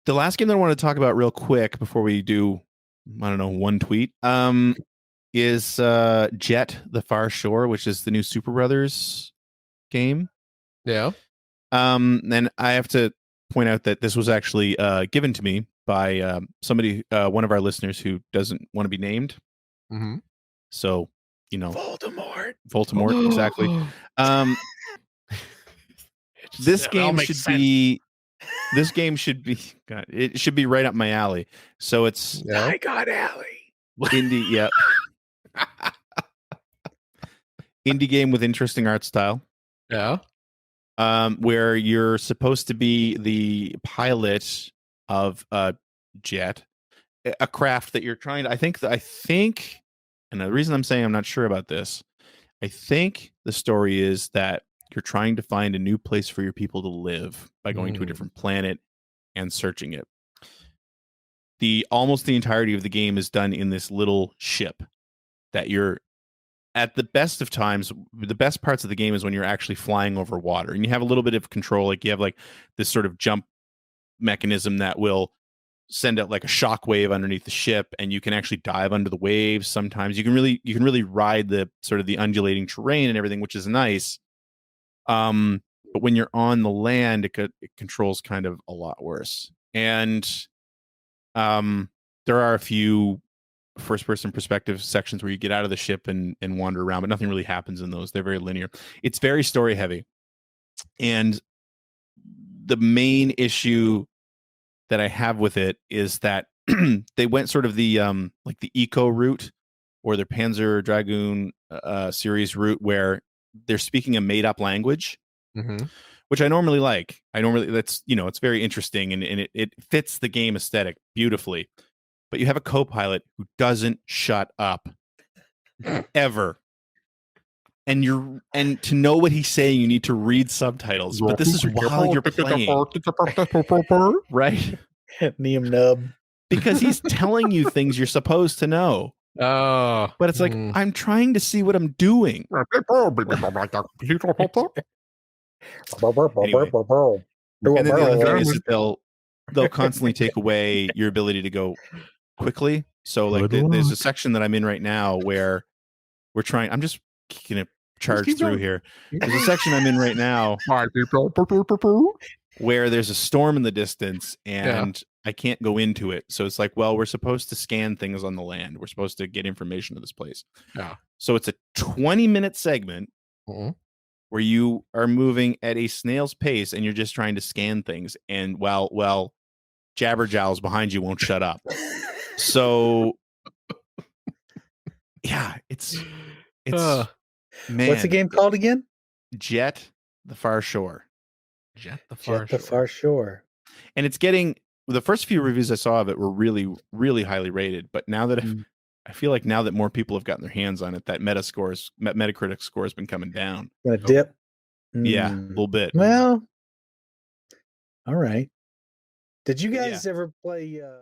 The last game that I want to talk about real quick before we do, I don't know, one tweet, is Jett: The Far Shore, which is the new Super Brothers game. Yeah. And I have to point out that this was actually given to me by somebody, one of our listeners who doesn't want to be named. Mm-hmm. So, you know, Voldemort, exactly. This game should be. This game should be. God, it should be right up my alley. So it's I got Alley. indie. Yeah. Indie game with interesting art style. Yeah. Where you're supposed to be the pilot of Jett, a craft that you're trying to. I think, and the reason I'm saying I'm not sure about this, I think the story is that you're trying to find a new place for your people to live by going to a different planet and searching it. Almost the entirety of the game is done in this little ship that you're. At the best of times, the best parts of the game is when you're actually flying over water and you have a little bit of control. Like you have like this sort of jump mechanism that will send out like a shock wave underneath the ship, and you can actually dive under the waves. Sometimes you can really ride the sort of the undulating terrain and everything, which is nice. But when you're on the land, it controls kind of a lot worse. And there are a few first-person perspective sections where you get out of the ship and wander around, but nothing really happens in those. They're very linear. It's very story-heavy. And the main issue that I have with it is that they went sort of the like the eco route or their Panzer Dragoon series route, where they're speaking a made-up language, which I normally like. That's, it's very interesting and it fits the game aesthetic beautifully. But you have a co-pilot who doesn't shut up ever. And to know what he's saying, you need to read subtitles. But this is while you're playing. Right? Neum nub. Because he's telling you things you're supposed to know. Oh. But it's like, I'm trying to see what I'm doing. Anyway. And then the other thing is that they'll constantly take away your ability to go quickly. So like there's a section that I'm in right now where we're trying. I'm just gonna charge through here. There's a section I'm in right now where there's a storm in the distance and I can't go into it. So it's like, well, we're supposed to scan things on the land. We're supposed to get information of this place. Yeah. So it's a 20-minute segment where you are moving at a snail's pace and you're just trying to scan things. And well, Jabberjowls behind you won't shut up. So yeah, it's man. What's the game called again? Jett: The Far Shore. Jett the Far Shore. And it's getting, the first few reviews I saw of it were really, really highly rated. But now that I feel like now that more people have gotten their hands on it, that Metacritic score has been coming down. Gonna dip. Yeah, a little bit. Well, all right. Did you guys ever play